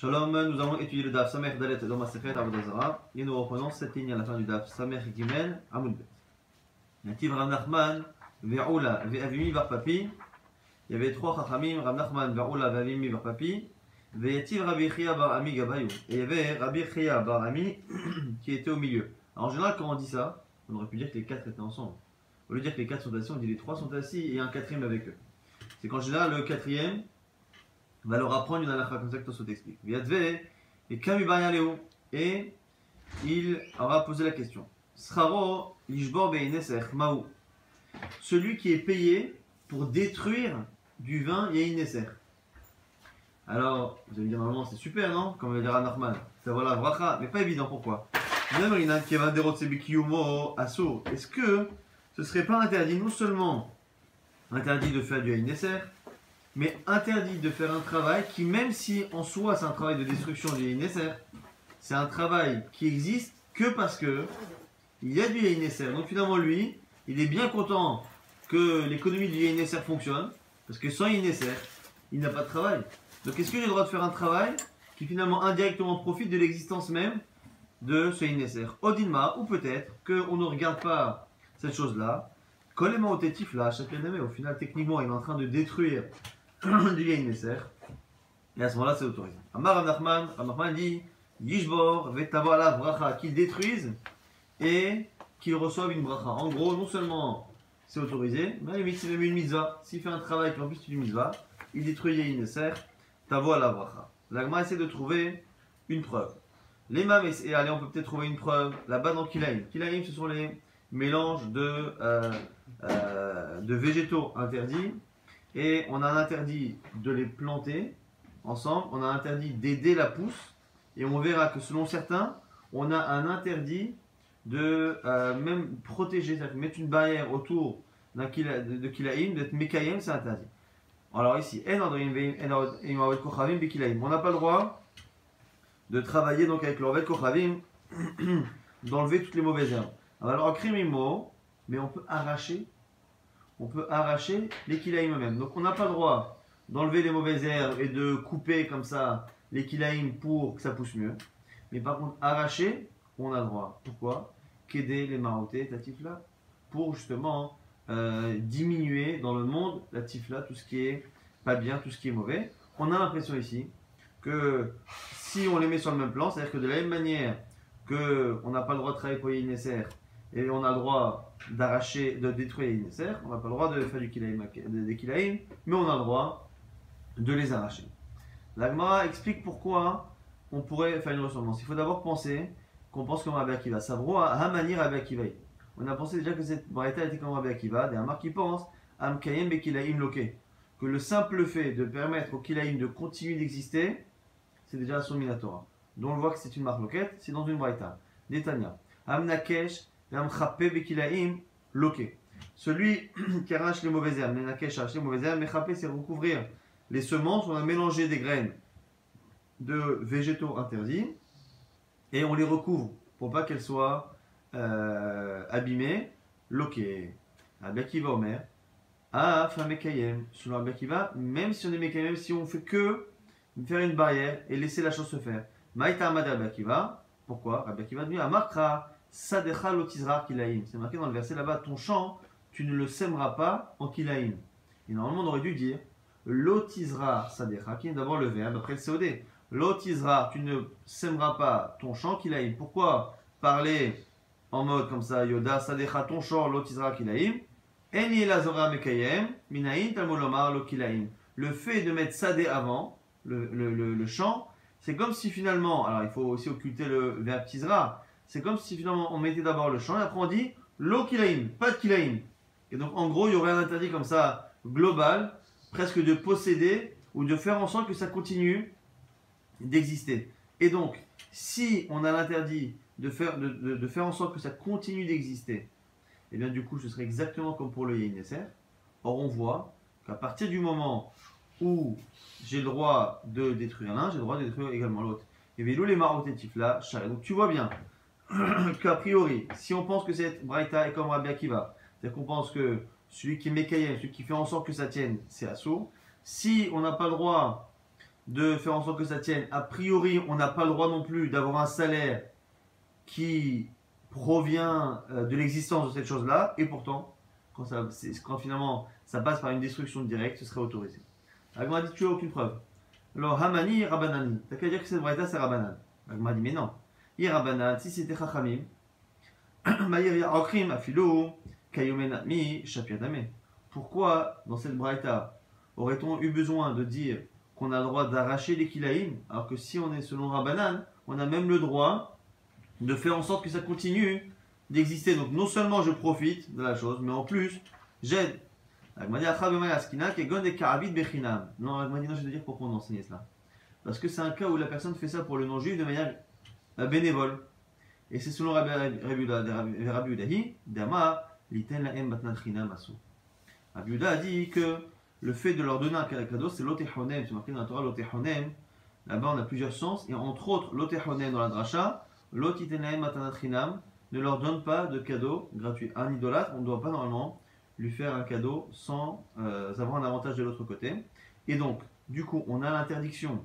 Shalom, nous allons étudier le Daf Samer Dalet dans Masechet Avodah Zarah et nous reprenons cette ligne à la fin du Daf Samer Gimel Amud Bet. Nativ Rav Nachman Ve'ula Ve'avimi Bar Papi. Il y avait trois Chachamim, Rav Nachman Ve'ula Ve'avimi Bar Papi. Ve'yativ Rabbi Chia Bar Ami Gabayou. Et il y avait Rabbi Chia Bar Ami qui était au milieu. Alors en général, quand on dit ça, on aurait pu dire que les quatre étaient ensemble. Au lieu de dire que les quatre sont assis, on dit les trois sont assis et un quatrième avec eux. C'est qu'en général, le quatrième va leur apprendre une halakha comme ça que Tosot explique. Et Kamibayaleo. Et il aura posé la question. Sraro lishbor beineser maou. Celui qui est payé pour détruire du vin yeineser. Alors, vous allez me dire normalement c'est super, non? Comme va dire Anachman. Ça voilà, vracha, mais pas évident, pourquoi? Est-ce que ce serait pas interdit, non seulement interdit de faire du yeineser, mais interdit de faire un travail qui, même si en soi c'est un travail de destruction du Yeineser, c'est un travail qui existe que parce que il y a du Yeineser. Donc finalement lui, il est bien content que l'économie du Yeineser fonctionne, parce que sans Yeineser, il n'a pas de travail. Donc est-ce que j'ai le droit de faire un travail qui finalement indirectement profite de l'existence même de ce Yeineser Odinma, ou peut-être qu'on ne regarde pas cette chose-là, Kolema Otetif là, au final techniquement il est en train de détruire du Yeineser, et à ce moment-là c'est autorisé. Amar Rav Nachman dit Yishbor vetavo ala bracha, qu'il détruise et qu'il reçoive une bracha. En gros, non seulement c'est autorisé, mais limite c'est même une mitzvah. S'il fait un travail qui en plus c'est une mitzvah, il détruit Yeineser, tavo ala bracha. L'agma essaie de trouver une preuve. Les mâmes, et allez, on peut peut-être trouver une preuve là-bas dans Kilaïm. Kilaïm, ce sont les mélanges de végétaux interdits. Et on a un interdit de les planter ensemble, on a un interdit d'aider la pousse, et on verra que selon certains, on a un interdit de même protéger, c'est-à-dire mettre une barrière autour de Kilaïm, d'être Mekayem, c'est interdit. Alors ici, on n'a pas le droit de travailler donc avec l'Orvet Kochavim, d'enlever toutes les mauvaises herbes. Alors, mais on peut arracher. On peut arracher les kilaïm eux-mêmes. Donc on n'a pas le droit d'enlever les mauvaises herbes et de couper comme ça les kilaïm pour que ça pousse mieux. Mais par contre, arracher, on a le droit. Pourquoi? Qu'aider les marotés, la tifla, pour justement diminuer dans le monde la tifla, tout ce qui est pas bien, tout ce qui est mauvais. On a l'impression ici que si on les met sur le même plan, c'est-à-dire que de la même manière qu'on n'a pas le droit de travailler pour Yeineser, et on a le droit d'arracher, de détruire les Yeineser, on n'a pas le droit de faire des kilaïm, mais on a le droit de les arracher. L'Agmara explique pourquoi on pourrait faire une ressemblance. Il faut d'abord penser qu'on pense comme Rabbi Akiva. Savro à Hamani Rabbi Akiva. On a pensé déjà que cette braïta était comme Rabbi Akiva, des Hamar qui pensent Am Kayem be Kilaïm Loke, que le simple fait de permettre au kilaïm de continuer d'exister, c'est déjà son minatora. Donc on voit que c'est une marque loquette, c'est dans une braïta. Détania. Am Nakesh. Celui qui arrache les mauvaises herbes, les mauvaises herbes, mais c'est recouvrir les semences. On a mélangé des graines de végétaux interdits et on les recouvre pour pas qu'elles soient abîmées. Loqué. Abakiva Omer. Ah, Famekayem. Selon Abakiva, même si on est Mekayem, si on fait que faire une barrière et laisser la chose se faire. Maïta Amad Abakiva. Pourquoi? Abakiva dit Amakra. Sadecha lotizra kilaïm. C'est marqué dans le verset là-bas, ton champ, tu ne le sèmeras pas en kilaïm. Et normalement, on aurait dû dire lotizra sadecha, qui est d'abord le verbe, après le COD. Lotizra, tu ne sèmeras pas ton champ kilaïm. Pourquoi parler en mode comme ça, Yoda sadecha ton champ, lotizra kilaïm? Eni lazora mekayem, minaïn tamolomar lo kilaïm. Le fait de mettre sadé avant, le champ, c'est comme si finalement, alors il faut aussi occulter le verbe tizra. C'est comme si finalement on mettait d'abord le champ et après on dit lo kilaïm, pas de kilaïm. Et donc en gros il y aurait un interdit comme ça global, presque de posséder ou de faire en sorte que ça continue d'exister. Et donc si on a l'interdit de faire en sorte que ça continue d'exister, et bien du coup ce serait exactement comme pour le Yeineser. Or on voit qu'à partir du moment où j'ai le droit de détruire l'un, j'ai le droit de détruire également l'autre. Et bien les marotétifs là, donc tu vois bien qu'a priori, si on pense que cette braïta est comme Rabbi Akiva, c'est-à-dire qu'on pense que celui qui est Mekayem, celui qui fait en sorte que ça tienne, c'est assaut. Si on n'a pas le droit de faire en sorte que ça tienne. A priori, on n'a pas le droit non plus d'avoir un salaire qui provient de l'existence de cette chose-là, et pourtant, quand finalement ça passe par une destruction directe, ce serait autorisé. Agma dit tu n'as aucune preuve. Alors, Hamani, Rabbanani. T'as qu'à dire que cette braïta c'est Rabbanan. Agma dit mais non. Il Rabbanan, si c'était Chachamim, Maïr Akrim, Afilo, Kayomenami, Shapiadame. Pourquoi dans cette braïta aurait-on eu besoin de dire qu'on a le droit d'arracher les kilaïm, alors que si on est selon Rabbanan, on a même le droit de faire en sorte que ça continue d'exister. Donc non seulement je profite de la chose, mais en plus j'aide. Non, je vais te dire pourquoi on enseigne cela. Parce que c'est un cas où la personne fait ça pour le non-juif de manière bénévole. Et c'est selon Rabbi Udahi, Dama, Liten la Batnan Chinam Asu. Rabbi Uda a dit que le fait de leur donner un cadeau, c'est l'otehonem. C'est marqué dans la Torah l'otehonem. Là-bas, on a plusieurs sens. Et entre autres, l'otehonem dans la dracha, l'otitenaem matanatrinam ne leur donne pas de cadeau gratuit. Un idolâtre, on ne doit pas normalement lui faire un cadeau sans avoir un avantage de l'autre côté. Et donc, du coup, on a l'interdiction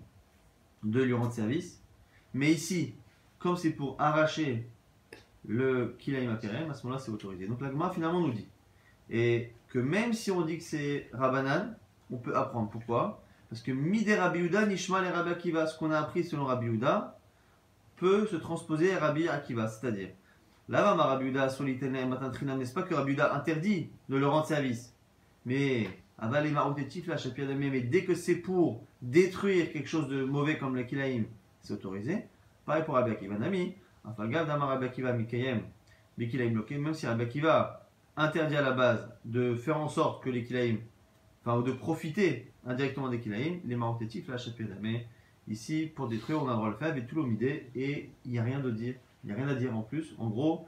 de lui rendre service. Mais ici, comme c'est pour arracher le kilaïm akerem, à ce moment-là, c'est autorisé. Donc la Gemara finalement nous dit. Et que même si on dit que c'est Rabbanan, on peut apprendre. Pourquoi? Parce que Midé Rabbi Uda, Nishma et Rabbi Akiva, ce qu'on a appris selon Rabbi Uda, peut se transposer à Rabbi Akiva. C'est-à-dire, là-bas, ma Rabbi Uda, Solitene, Matantrinam, n'est-ce pas que Rabbi Uda interdit de le rendre service? Mais, Aval et Maroutetif, là, mais dès que c'est pour détruire quelque chose de mauvais comme le Kilaïm, c'est autorisé. Pareil pour Rabbi Akiva Nami, Afalgav Dama Rabbi Akiva Mikayem, Bikilaïm bloqué, même si Rabbi Akiva interdit à la base de faire en sorte que les Kilaïm, enfin, ou de profiter indirectement des Kilaïm, les Maroutetif, là, mais ici, pour détruire, on a le droit de le faire avec tout l'omidé et il n'y a rien de dire. Il n'y a rien à dire en plus. En gros,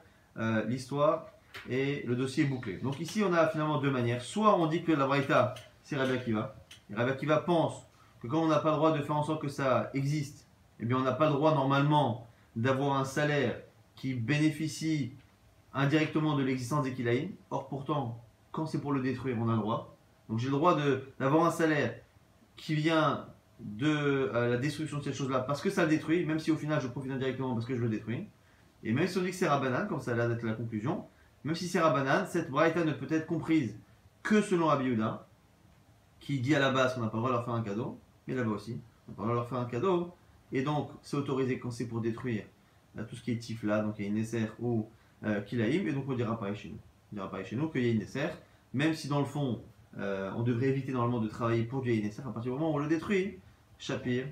l'histoire et le dossier est bouclé. Donc ici, on a finalement deux manières. Soit on dit que la Braïta, c'est Rabbi Akiva. Et Rabbi Akiva pense que comme on n'a pas le droit de faire en sorte que ça existe, eh bien on n'a pas le droit normalement d'avoir un salaire qui bénéficie indirectement de l'existence des Kilaïm. Or pourtant, quand c'est pour le détruire, on a le droit. Donc j'ai le droit d'avoir un salaire qui vient de la destruction de cette chose-là parce que ça le détruit, même si au final je profite indirectement parce que je le détruis. Et même si on dit que c'est Rabbanan, comme ça a l'air d'être la conclusion, même si c'est Rabbanan, cette braïta ne peut être comprise que selon Rabbi Yehuda, qui dit à la base qu'on n'a pas le droit de leur faire un cadeau, mais là-bas aussi, on n'a pas le droit de leur faire un cadeau, et donc c'est autorisé quand c'est pour détruire tout ce qui est tifla, donc il y a une Nesser ou Kilaïm, et donc on ne dira pas chez nous. On ne dira pas chez nous qu'il y a une Nesser, même si dans le fond, on devrait éviter normalement de travailler pour du Nesser, à partir du moment où on le détruit, Shapir,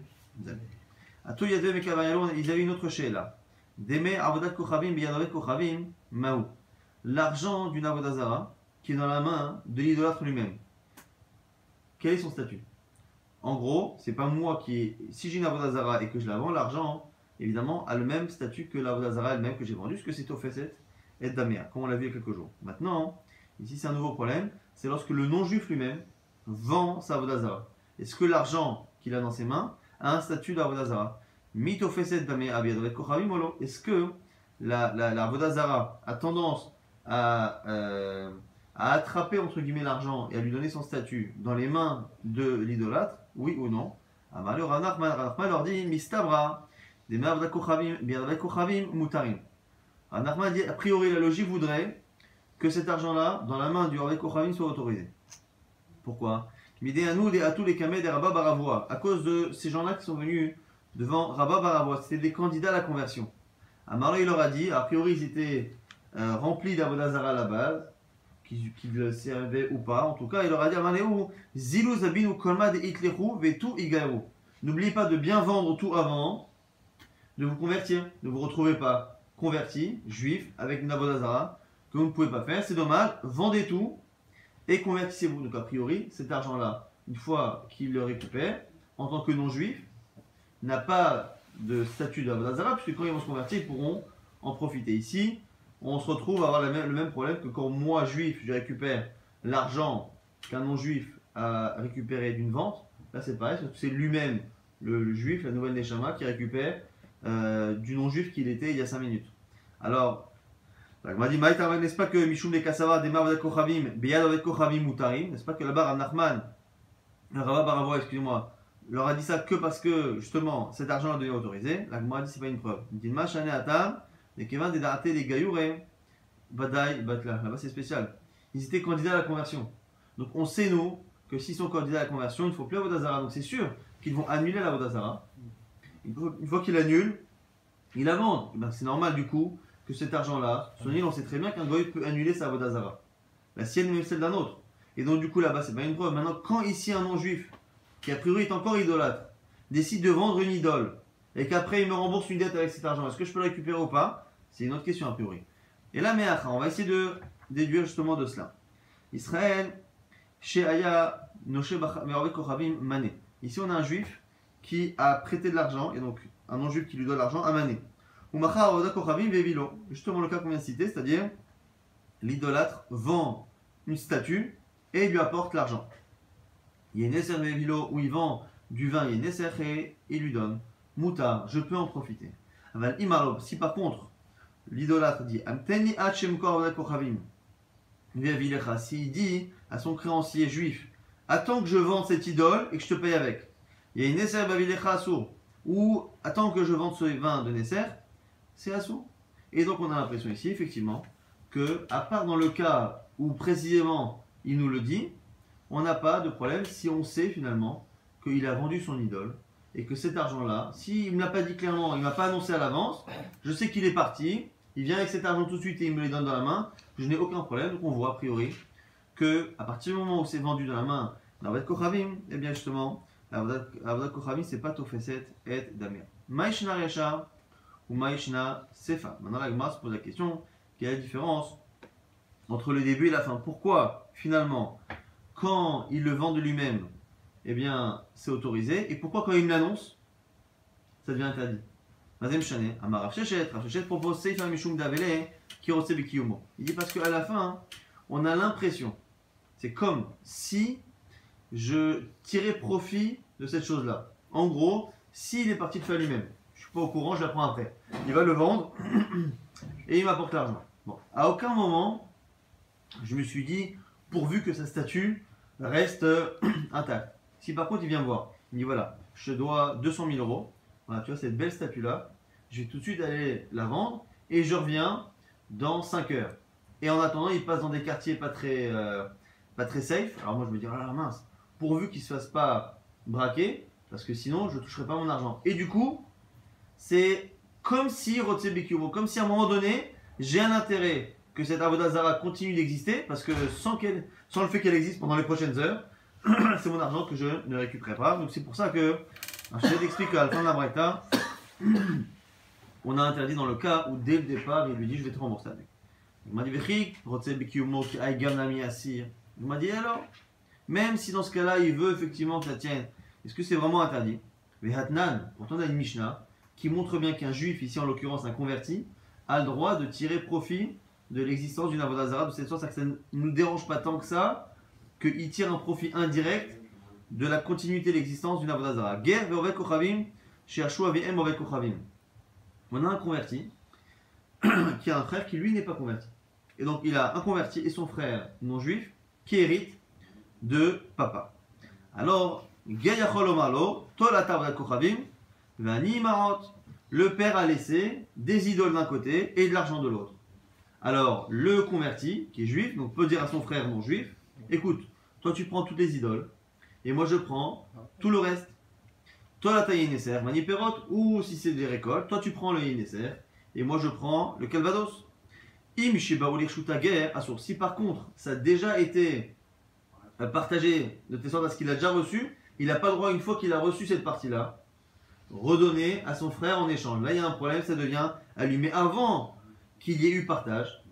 à tout Yadve et Kavayalon, ils avaient une autre chez là. Deme Avodat Kochavim, Biyadavet Kochavim, Maou. L'argent d'une Avodazara qui est dans la main de l'idolâtre lui-même. Quel est son statut? En gros, c'est pas moi qui. Si j'ai une Avodazara et que je la vends, l'argent, évidemment, a le même statut que l'Avodazara elle-même que j'ai vendue, ce que c'est Tofeset et Damea, comme on l'a vu il y a quelques jours. Maintenant, ici c'est un nouveau problème, c'est lorsque le non-juif lui-même vend sa Avodazara. Est-ce que l'argent qu'il a dans ses mains a un statut d'Avodazara? Est-ce que la Avodazara a tendance à attraper entre guillemets l'argent et à lui donner son statut dans les mains de l'idolâtre? Oui ou non? Ranachman leur dit Mistabra, des Mutarim. Ranachman dit a priori la logique voudrait que cet argent-là, dans la main du Rav Kochavim, soit autorisé. Pourquoi? À cause de ces gens-là qui sont venus devant Rabba Baravoua, c'était des candidats à la conversion. Amaro il leur a dit, a priori ils étaient remplis d'Avodazara à la base, qu'ils le servaient ou pas, en tout cas il leur a dit Zilu Zabinu Kolma de Hitleru Vetu Igaru. N'oubliez pas de bien vendre tout avant de vous convertir, ne vous retrouvez pas converti, juif, avec une Avodazara, que vous ne pouvez pas faire, c'est dommage, vendez tout et convertissez-vous. Donc a priori, cet argent-là, une fois qu'il le récupère, en tant que non-juif, n'a pas de statut d'Avodazara, puisque quand ils vont se convertir, ils pourront en profiter. Ici, on se retrouve à avoir le même problème que quand moi, juif, je récupère l'argent qu'un non-juif a récupéré d'une vente. Là, c'est pareil, c'est lui-même, le juif, la nouvelle Neshama, qui récupère du non-juif qu'il était il y a 5 minutes. Alors, il m'a dit, n'est-ce pas que Mishum de Kassava, Demar Vadet Kochavim, Beyad Vadet Kochavim Mutarim, n'est-ce pas que là-bas, Rav Nachman, Rabba Baravoua, excusez-moi, leur a dit ça que parce que justement cet argent a devenu autorisé. La Gemara dit c'est pas une preuve. Il dit Machane Atam, les Kevin des Darate, les Gayouré, Badaï, Batla. Là-bas c'est spécial. Ils étaient candidats à la conversion. Donc on sait nous que s'ils sont candidats à la conversion, il ne faut plus Avodazara. Donc c'est sûr qu'ils vont annuler la Avodazara. Une fois qu'il annule, il la vend. Ben, c'est normal du coup que cet argent-là, sur l'île, on sait très bien qu'un goy peut annuler sa Avodazara. La sienne même celle d'un autre. Et donc du coup là-bas c'est pas une preuve. Maintenant quand ici un non-juif, qui a priori est encore idolâtre, décide de vendre une idole, et qu'après il me rembourse une dette avec cet argent, est-ce que je peux le récupérer ou pas? C'est une autre question a priori. Et là, on va essayer de déduire justement de cela. Israël, chez Aya, Noshe Kochavim, Mané. Ici on a un juif qui a prêté de l'argent, et donc un non-juif qui lui donne l'argent à Mané. Ou Macha Kochavim Vevilo. Justement le cas qu'on vient de citer, c'est-à-dire l'idolâtre vend une statue et lui apporte l'argent. Il y a une Nesser Vevilo où il vend du vin, il y a une Nesser et il lui donne. Mouta, je peux en profiter. Si par contre l'idolâtre dit Amteni Hachem Kochavim Vevilecha, s'il dit à son créancier juif attends que je vende cette idole et que je te paye avec. Il y a une Nesser Vevilecha Assour ou attends que je vende ce vin de Nesser, c'est Assour. Et donc on a l'impression ici effectivement que, à part dans le cas où précisément il nous le dit, on n'a pas de problème si on sait finalement qu'il a vendu son idole et que cet argent-là, s'il ne me l'a pas dit clairement, il ne m'a pas annoncé à l'avance, je sais qu'il est parti, il vient avec cet argent tout de suite et il me les donne dans la main, je n'ai aucun problème. Donc on voit a priori que à partir du moment où c'est vendu dans la main d'Avodat Kochavim, et bien justement, Avodat Kochavim c'est pas Tofeset et Damir. Maïshna Recha ou Maïshna Sefa. Maintenant la Gemara se pose la question, quelle est la différence entre le début et la fin? Pourquoi finalement quand il le vend de lui-même, eh bien, c'est autorisé. Et pourquoi quand il me l'annonce, ça devient interdit? Mazem Shane, Amar Rav Shechet propose Seifa Mishum Davele Kirotse Bikiyumo. Il dit parce qu'à la fin, on a l'impression, c'est comme si je tirais profit de cette chose-là. En gros, s'il est parti de faire lui-même, je ne suis pas au courant, je l'apprends après. Il va le vendre et il m'apporte l'argent. Bon, à aucun moment, je me suis dit, pourvu que sa statue reste intacte. Si par contre il vient me voir, il me dit voilà, je te dois 200 000 euros, voilà, tu vois cette belle statue là, je vais tout de suite aller la vendre et je reviens dans 5 heures. Et en attendant, il passe dans des quartiers pas très safe. Alors moi je me dis ah mince, pourvu qu'il ne se fasse pas braquer, parce que sinon je ne toucherai pas mon argent. Et du coup, c'est comme si comme si à un moment donné, j'ai un intérêt que cette Avodazara continue d'exister, parce que sans le fait qu'elle existe pendant les prochaines heures, c'est mon argent que je ne récupérerai pas. Donc c'est pour ça que, je vais t'expliquer qu'à la fin de la Braïta, on a interdit dans le cas où dès le départ, il lui dit je vais te rembourser avec. Il m'a dit il m'a dit alors, même si dans ce cas-là, il veut effectivement que ça tienne, est-ce que c'est vraiment interdit? Pourtant on a une Mishnah qui montre bien qu'un juif, ici en l'occurrence un converti, a le droit de tirer profit de l'existence d'une Avodazara de cette sorte, que ça ne nous dérange pas tant que ça, qu'il tire un profit indirect de la continuité de l'existence d'une Avodazara. Guerre ve'oved kochavim, she'ashua ve'em oved kochavim. On a un converti qui a un frère qui lui n'est pas converti. Et donc il a un converti et son frère non juif qui hérite de papa. Alors, Gayachol omalo, tolata oved kochavim, ve'ani marot. Le père a laissé des idoles d'un côté et de l'argent de l'autre. Alors, le converti, qui est juif, donc peut dire à son frère non juif, écoute, toi tu prends toutes les idoles, et moi je prends tout le reste. Toi la taille Yenesser, Maniperot, ou si c'est des récoltes, toi tu prends le Yenesser, et moi je prends le Calvados. Im Shibaoulir Shutager, Assour. Si par contre, ça a déjà été partagé de telle sorte à ce qu'il a déjà reçu, il n'a pas le droit, une fois qu'il a reçu cette partie-là, redonner à son frère en échange. Là il y a un problème, ça devient allumé avant qu'il y ait eu partage.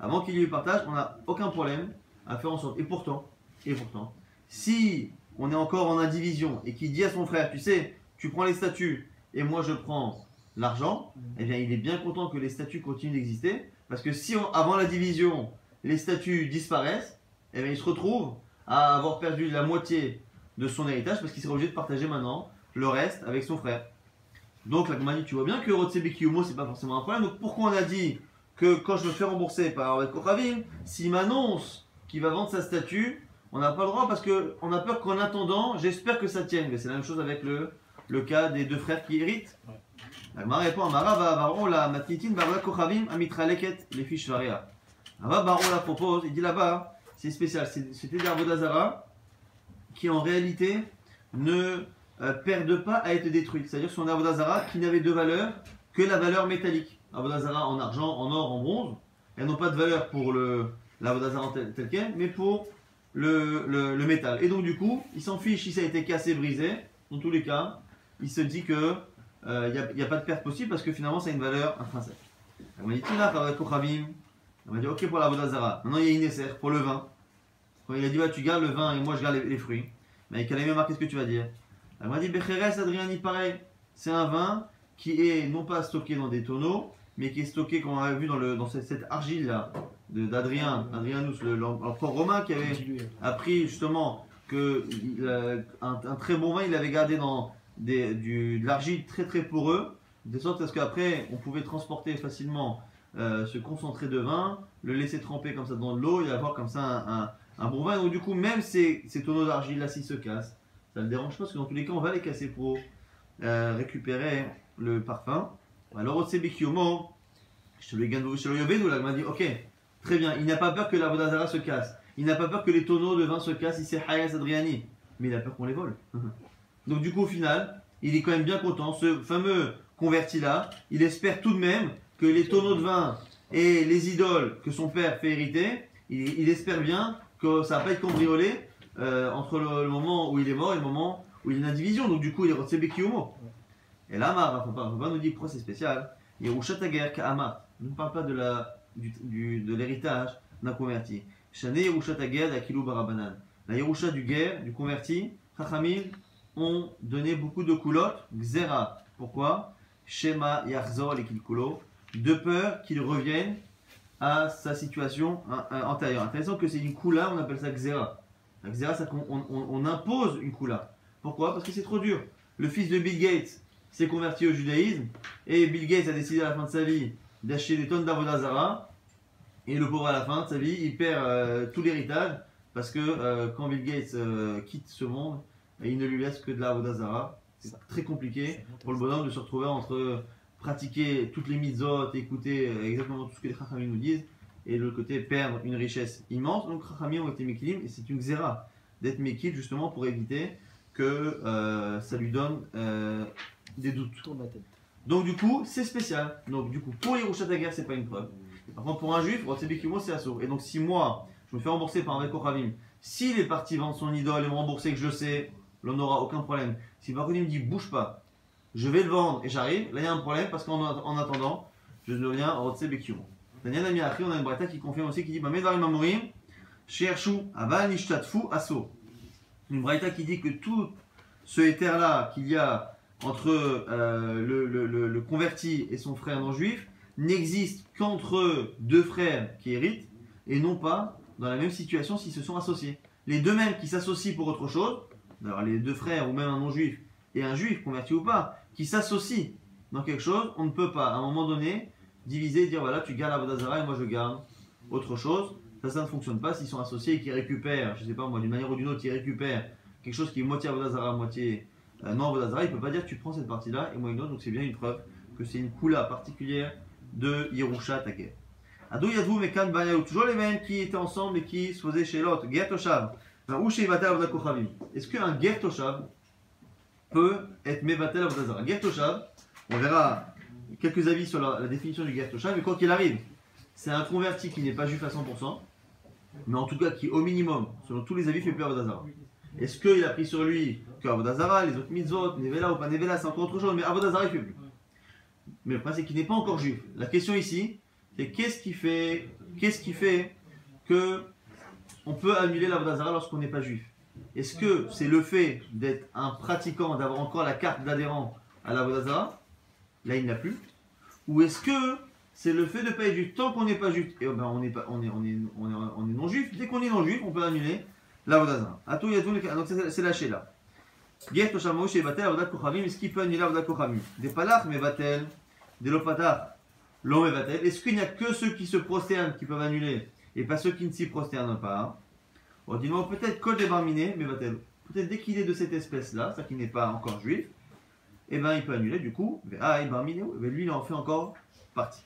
Avant qu'il y ait eu partage, on n'a aucun problème à faire en sorte. Et pourtant, si on est encore en indivision et qu'il dit à son frère, tu sais, tu prends les statuts et moi je prends l'argent, eh bien il est bien content que les statuts continuent d'exister, parce que si avant la division, les statuts disparaissent, eh bien il se retrouve à avoir perdu la moitié de son héritage, parce qu'il sera obligé de partager maintenant le reste avec son frère. Donc la Gemara dit, tu vois bien que Rotsebeki Humo c'est pas forcément un problème, donc pourquoi on a dit que quand je me fais rembourser par Kochavim, s'il m'annonce qu'il va vendre sa statue, on n'a pas le droit parce qu'on a peur qu'en attendant, j'espère que ça tienne. Mais c'est la même chose avec le cas des deux frères qui héritent. L'Agmara répond Amara Baron la matnitin barla kochavim amitraleket les fiches varia. Baron la propose, il dit là-bas, c'est spécial, c'était des Avodazara qui en réalité ne perdent pas à être détruites. C'est-à-dire que ce sont des Avodazara qui n'avaient de valeur que la valeur métallique. Avodazara en argent, en or, en bronze, elles n'ont pas de valeur pour l'Avodazara tel quel, mais pour le métal. Et donc du coup, il s'en fiche si ça a été cassé, brisé. Dans tous les cas, il se dit que il n'y a pas de perte possible parce que finalement ça a une valeur intrinsèque. On m'a dit on m'a dit ok pour la Vodazara. Maintenant il y a une Inesser pour le vin. Quand il a dit ouais, tu gardes le vin et moi je garde les fruits. Mais avec Kalamé, qu'est-ce que tu vas dire? Elle m'a dit Becheres Adriani pareil. C'est un vin qui est non pas stocké dans des tonneaux, mais qui est stocké comme on a vu dans cette argile là d'Adrianus, l'empereur romain qui avait appris justement que un très bon vin il avait gardé dans de l'argile très très poreux, de sorte à ce qu'après on pouvait transporter facilement ce concentré de vin, le laisser tremper comme ça dans de l'eau et avoir comme ça un bon vin. Donc du coup même ces tonneaux d'argile là s'ils se cassent, ça ne le dérange pas parce que dans tous les cas on va les casser pour récupérer le parfum. Alors au Tsebekiomo, je te le gagne chez le Yovedou, là il m'a dit ok, très bien, il n'a pas peur que la Vodazara se casse, il n'a pas peur que les tonneaux de vin se cassent, il c'est Hayas Adriani, mais il a peur qu'on les vole. Donc du coup au final, il est quand même bien content, ce fameux converti là, il espère tout de même que les tonneaux de vin et les idoles que son père fait hériter, il espère bien que ça va pas être cambriolé entre le moment où il est mort et le moment où il est en division. Donc du coup il est Rotsebe Kiyomo. Et là Amar, Papa nous dit pourquoi c'est spécial. Yerusha Tager Ka'ama, ne parle pas de l'héritage d'un converti. Shane Yerusha Tager d'Akilou Barabanan. La Yerusha du guerre, du converti, Chachamim ont donné beaucoup de coulottes, Xera. Pourquoi? Shema Yachzor et Kilkulo, de peur qu'il revienne à sa situation antérieure. Intéressant que c'est une koula, on appelle ça Xera. La Xera, c'est qu'on impose une koula. Pourquoi? Parce que c'est trop dur. Le fils de Bill Gates s'est converti au judaïsme et Bill Gates a décidé à la fin de sa vie d'acheter des tonnes d'Avodazara et le pauvre à la fin de sa vie il perd tout l'héritage parce que quand Bill Gates quitte ce monde il ne lui laisse que de l'Avodazara. C'est très compliqué pour le bonhomme de se retrouver entre pratiquer toutes les mitzvot, écouter exactement tout ce que les Chachamim nous disent et de l'autre côté perdre une richesse immense. Donc Chachamim ont été Mekilim et c'est une Xéra d'être Mekil justement pour éviter que ça lui donne des doutes. Donc du coup c'est spécial. Donc du coup pour Yerusha Tager c'est pas une preuve. Par contre pour un juif, Rotsebekimo c'est assaut. Et donc si moi je me fais rembourser par un Kochavim, s'il est parti vendre son idole et me rembourser que je le sais, l'on n'aura aucun problème. Si par contre il me dit bouge pas, je vais le vendre et j'arrive, là il y a un problème parce qu'en attendant je deviens Rotsebekimo. Daniel Ami Achri, on a une breta qui confirme aussi qui dit Medarim Amorim, Shershu Aval Nishtatfu Asso. Une breta qui dit que tout ce éther là qu'il y a entre le converti et son frère non juif n'existe qu'entre deux frères qui héritent et non pas dans la même situation s'ils se sont associés. Les deux mêmes qui s'associent pour autre chose, alors les deux frères ou même un non juif et un juif converti ou pas, qui s'associent dans quelque chose, on ne peut pas à un moment donné diviser et dire voilà tu gardes Avodazara et moi je garde autre chose. Ça ne fonctionne pas s'ils sont associés et qu'ils récupèrent, je sais pas moi, d'une manière ou d'une autre, ils récupèrent quelque chose qui est moitié Avodazara, moitié non Avodazara, il ne peut pas dire tu prends cette partie-là et moi une autre, donc c'est bien une preuve que c'est une koula particulière de Yerusha Tager. Adou Yadvou Mekan Bayou, toujours les mêmes qui étaient ensemble et qui se faisaient chez l'autre. Ger Toshav, ou chez Vatel Avodakochavim. Est-ce qu'un Ger Toshav peut être Mevatel Avodazara? Ger Toshav, on verra quelques avis sur la définition du Ger Toshav, mais quoi qu'il arrive, c'est un converti qui n'est pas juif à 100%, mais en tout cas qui, au minimum, selon tous les avis, fait plus Avodazara. Est-ce qu'il a pris sur lui que Avodazara, les autres mitzvot, Nevela ou pas Nevela, c'est encore autre chose, mais Avodazara il fait plus. Mais le problème c'est qu'il n'est pas encore juif. La question ici, c'est qu'est-ce qui fait que on peut annuler l'Avodazara lorsqu'on n'est pas juif? Est-ce que c'est le fait d'être un pratiquant, d'avoir encore la carte d'adhérent à l'Avodazara? Là il n'a plus. Ou est-ce que c'est le fait de ne pas être juif? Tant qu'on n'est pas juif, et ben on est non juif. Dès qu'on est non juif, on peut annuler l'Avodazara. Donc c'est lâché là. Ger Toshav chez Vatel Avodat Kochavim, est-ce qu'il peut annuler Avodat Kochavim? Des palach mais Vatel, des lopatach, l'homme et Vatel. Est-ce qu'il n'y a que ceux qui se prosternent qui peuvent annuler et pas ceux qui ne s'y prosternent pas? On dit non, peut-être Kol de Barminé, mais va-t-elle. Peut-être dès qu'il est de cette espèce-là, c'est-à-dire qu'il n'est pas encore juif, et ben il peut annuler du coup. Ah, Barminé, lui il en fait encore partie.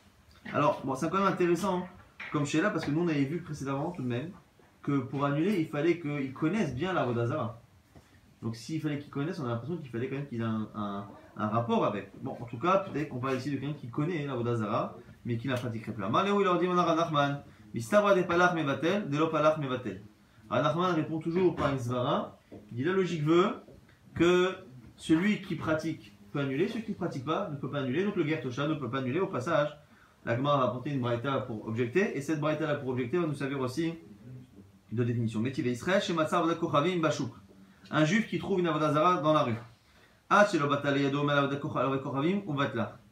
Alors, bon, c'est quand même intéressant, hein, comme chez là, parce que nous on avait vu précédemment tout de même que pour annuler, il fallait qu'ils connaissent bien la Vodazara. Donc s'il fallait qu'ils connaissent, on a l'impression qu'il fallait quand même qu'il ait un rapport avec. Bon, en tout cas, peut-être qu'on parle ici de quelqu'un qui connaît la Vodazara, mais qui la pratiquerait pas. Maléo, il leur dit, Monar Anachman, Mistabra de Palach Mevatel, de Palach Mevatel. Anachman répond toujours par une svara. Il dit la logique veut que celui qui pratique peut annuler, celui qui ne pratique pas ne peut pas annuler, donc le Gertosha ne peut pas annuler. Au passage, la Gemara va apporter une braïta pour objecter, et cette braïta là pour objecter va nous servir aussi de définition. Métiv Israël, chez Matzah Avodat Kochavim Bashuk. Un juif qui trouve une Avodazara dans la rue.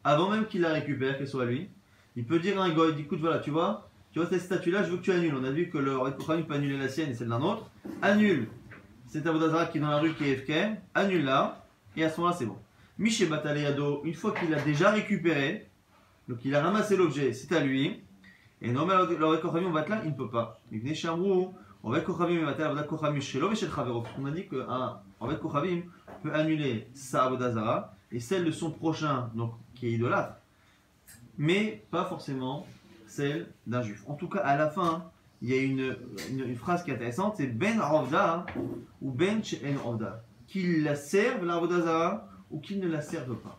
Avant même qu'il la récupère, qu'elle soit lui, il peut dire à un goy, il dit écoute, voilà, tu vois cette statue-là, je veux que tu annules. On a vu que le Avodat Kochavim peut annuler la sienne et celle d'un autre. Annule cette Avodazara qui est dans la rue, qui est FK, annule-la, et à ce moment-là, c'est bon. Miché Bataleyado, une fois qu'il l'a déjà récupéré, donc il a ramassé l'objet, c'est à lui, et non, mais l'Avodat Kochavim, on va être là, il ne peut pas. Il venait chez Amrou. On a dit qu'un Avodat Kochavim peut annuler sa Avodazara et celle de son prochain, donc qui est idolâtre, mais pas forcément celle d'un juif. En tout cas, à la fin, il y a une phrase qui est intéressante, c'est Ben Avda ou Ben She'en Avda, qu'il la serve la Avodazara ou qu'il ne la serve pas.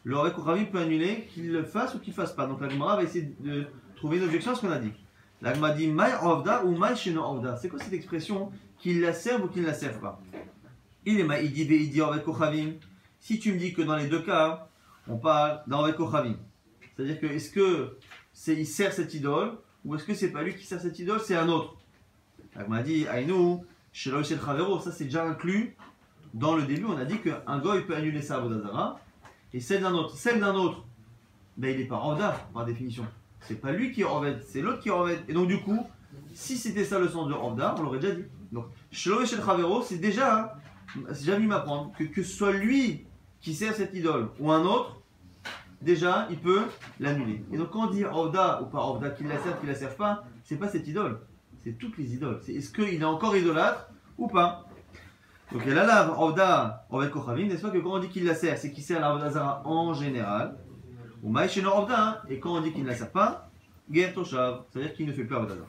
Le Avodat Kochavim peut annuler qu'il le fasse ou qu'il ne fasse pas. Donc la Gemara va essayer de trouver une objection à ce qu'on a dit. La Gemara dit Maï Avda ou Maï She'en Avda. C'est quoi cette expression qu'il la serve ou qu'il ne la serve pas? Il dit Avodat Kochavim. Si tu me dis que dans les deux cas, on parle d'un Avodat Kochavim, c'est-à-dire que est-ce que il sert cette idole ou est-ce que c'est pas lui qui sert cette idole, c'est un autre? La Gemara dit Aïnou, Shelo Shel Chavero, ça c'est déjà inclus dans le début. On a dit qu'un goy peut annuler sa Avodazara et celle d'un autre. Celle d'un autre, ben, il n'est pas Avda par définition. C'est pas lui qui est Oved, c'est l'autre qui est Oved. Et donc du coup, si c'était ça le sens de Ovda, on l'aurait déjà dit. Donc, Shelo Shel Chavero, c'est déjà venu m'apprendre que ce soit lui qui sert cette idole ou un autre, déjà il peut l'annuler. Et donc quand on dit Ovda ou pas Ovda, qu'il la serve, qu'il la serve pas, c'est pas cette idole, c'est toutes les idoles. C'est est-ce qu'il est encore idolâtre ou pas. Donc il y a la lave Ovda, Avodat Kochavim, n'est-ce pas que quand on dit qu'il la sert, c'est qu'il sert la Avodazara en général. Ou Maïcheno Ovda, et quand on dit qu'il ne la sert pas, Ger Toshav, c'est-à-dire qu'il ne fait plus Avodazara.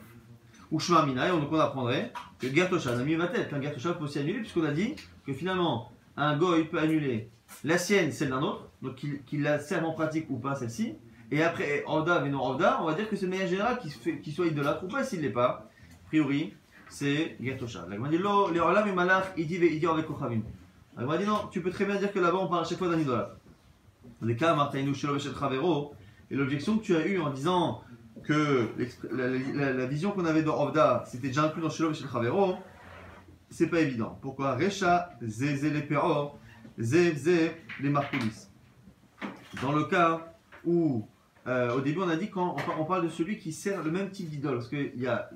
Ou Shema Mina, et donc on apprendrait que Ger Toshav, Nami Vatel, qu'un Ger Toshav peut aussi annuler, puisqu'on a dit que finalement, un goy peut annuler la sienne, celle d'un autre, donc qu'il la serve en pratique ou pas celle-ci, et après Ovda et non Ovda, on va dire que c'est le meilleur général qui soit idolâtre ou pas, s'il ne l'est pas, a priori, c'est Ger Toshav. La Gemara dit Lo, les Olam et Malach, il dit Avodat Kochavim. La Gemara dit non, tu peux très bien dire que là-bas on parle à chaque fois d'un idolâtre. Dans les cas, Martainu Shelo Shel Chavero, et l'objection que tu as eue en disant que la vision qu'on avait dans Ovda, c'était déjà inclus dans Shelo Shel Chavero, c'est pas évident. Pourquoi? Recha, Zé les Peor, Zé les Markulis. Dans le cas où, au début, on a dit quand on parle de celui qui sert le même type d'idole, parce qu'il y a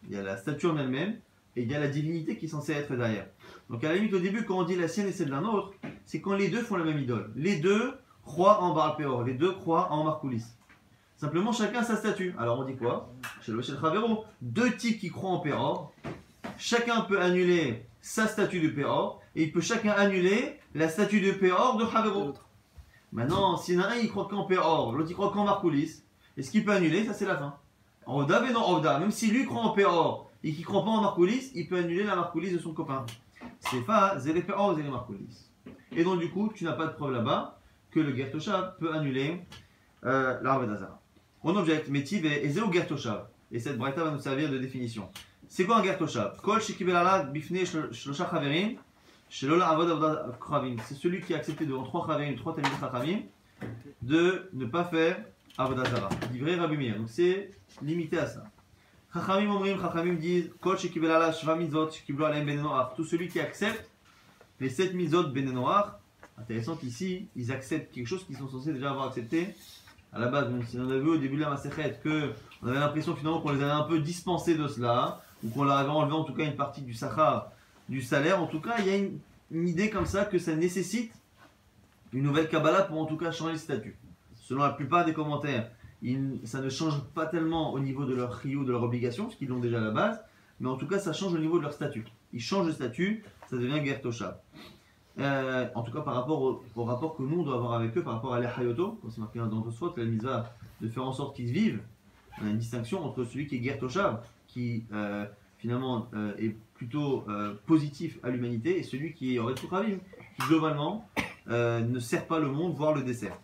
la statue en elle-même et il y a la divinité qui est censée être derrière. Donc à la limite, au début, quand on dit la sienne et celle d'un autre, c'est quand les deux font la même idole. Les deux croient en Baal Peor, les deux croient en Markulis. Simplement, chacun a sa statue. Alors on dit quoi? Chez le Chavero, deux types qui croient en Peor. Chacun peut annuler sa statue de Peor et il peut chacun annuler la statue de Peor de Chavero. Maintenant, s'il y en a un, il croit qu'en Peor, l'autre il croit qu'en Markulis, et ce qu'il peut annuler, ça c'est la fin. En Ovda, mais non Ovda. Même si lui croit en Peor et qu'il ne croit pas en Markulis, il peut annuler la Markulis de son copain. C'est pas Zé les Peor, Zé les Markulis. Et donc du coup, tu n'as pas de preuve là-bas que le Ger Toshav peut annuler la Avodazara. On objecte, Métiv et Zéo Ger Toshav. Et cette braïta va nous servir de définition. C'est quoi un Ger Toshav? Kol shekibel alav bifnei shlosha chaverim shelo la'avod avodat kochavim. C'est celui qui a accepté devant trois chaverim, trois talmidei chachamim, de ne pas faire Avodazara. Livré Rabbi Meir. Donc c'est limité à ça. Chachamim disent Kol shekibel alav shva mitzvot shekiblo alaim ben noach. Tout celui qui accepte les 7 mitzvot ben noach. Intéressant qu'ici, ils acceptent quelque chose qu'ils sont censés déjà avoir accepté à la base. Donc, si on a vu au début de la Masechet qu'on avait l'impression finalement qu'on les avait un peu dispensés de cela, ou qu'on leur avait enlevé en tout cas une partie du sachar, du salaire, en tout cas il y a une idée comme ça que ça nécessite une nouvelle Kabbalah pour en tout cas changer le statut. Selon la plupart des commentaires, ça ne change pas tellement au niveau de leur chiyuv, de leur obligation, parce qu'ils l'ont déjà à la base, mais en tout cas ça change au niveau de leur statut. Ils changent de statut, ça devient Ger Toshav. En tout cas par rapport au rapport que nous on doit avoir avec eux, par rapport à l'Echayoto, comme c'est marqué dans Tosfot, la mitzvah de faire en sorte qu'ils vivent. On a une distinction entre celui qui est Ger Toshav, qui finalement est plutôt positif à l'humanité, et celui qui est Oretz Kochavim, qui globalement ne sert pas le monde, voire le dessert.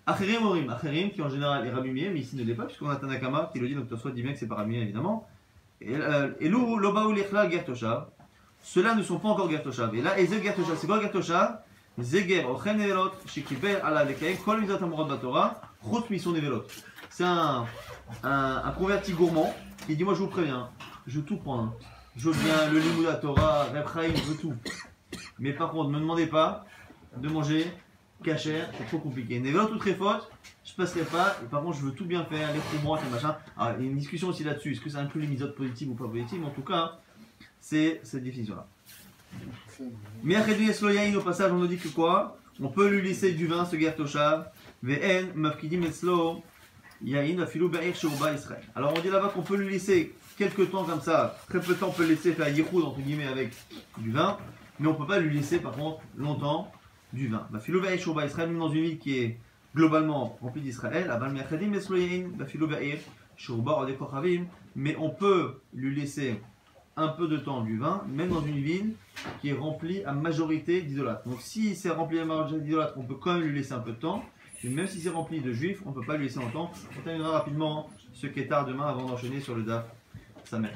Acherim Orim, Acherim qui en général est Rabbi Meir, mais ici ne l'est pas, puisqu'on a Tanakama qui le dit, donc Tosfot dit bien que c'est pas Rabbi Meir évidemment. Et l'ou Lobaou Lechla Ger Toshav, ceux-là ne sont pas encore Ger Toshav. Et là, Eze Ger Toshav, c'est quoi Ger Toshav? Zeger Ochen Nevelot, Shekibel Ala Lekaim, Kol Mizat Amorot Batora, Chot Mison Nevelot. C'est un converti gourmand qui dit, moi je vous préviens, je veux tout prendre. Je veux bien le Limouda Torah, Reb Chaim, je veux tout. Mais par contre, ne me demandez pas de manger kasher, c'est trop compliqué. Nevelot ou très faute, je passerai pas. Et par contre, je veux tout bien faire, les khumrot, les machins. Alors, il y a une discussion aussi là-dessus. Est-ce que ça inclut les misotes positives ou pas positives? Mais en tout cas, c'est cette définition-là. Mais Achedou Yesloyain, au passage, on nous dit que quoi? On peut lui laisser du vin, ce Ger Toshav. Ve'en, mafkidim etzlo, yain, afilou ba'ir sheuba Israël. Alors, on dit là-bas qu'on peut lui laisser quelques temps comme ça. Très peu de temps, on peut le laisser faire yichoud, entre guillemets, avec du vin. Mais on ne peut pas lui laisser, par contre, longtemps du vin. Afilou ba'ir sheuba Israël, même dans une ville qui est globalement remplie d'Israël. Aval me'achedim esloyain, afilou ba'ir sheuba Oretz Kochavim. Mais on peut lui laisser un peu de temps du vin, même dans une ville qui est remplie à majorité d'idolâtres. Donc si c'est rempli à majorité d'idolâtres, on peut quand même lui laisser un peu de temps. Et même si c'est rempli de juifs, on ne peut pas lui laisser longtemps. On terminera rapidement ce qui est tard demain avant d'enchaîner sur le DAF Samer.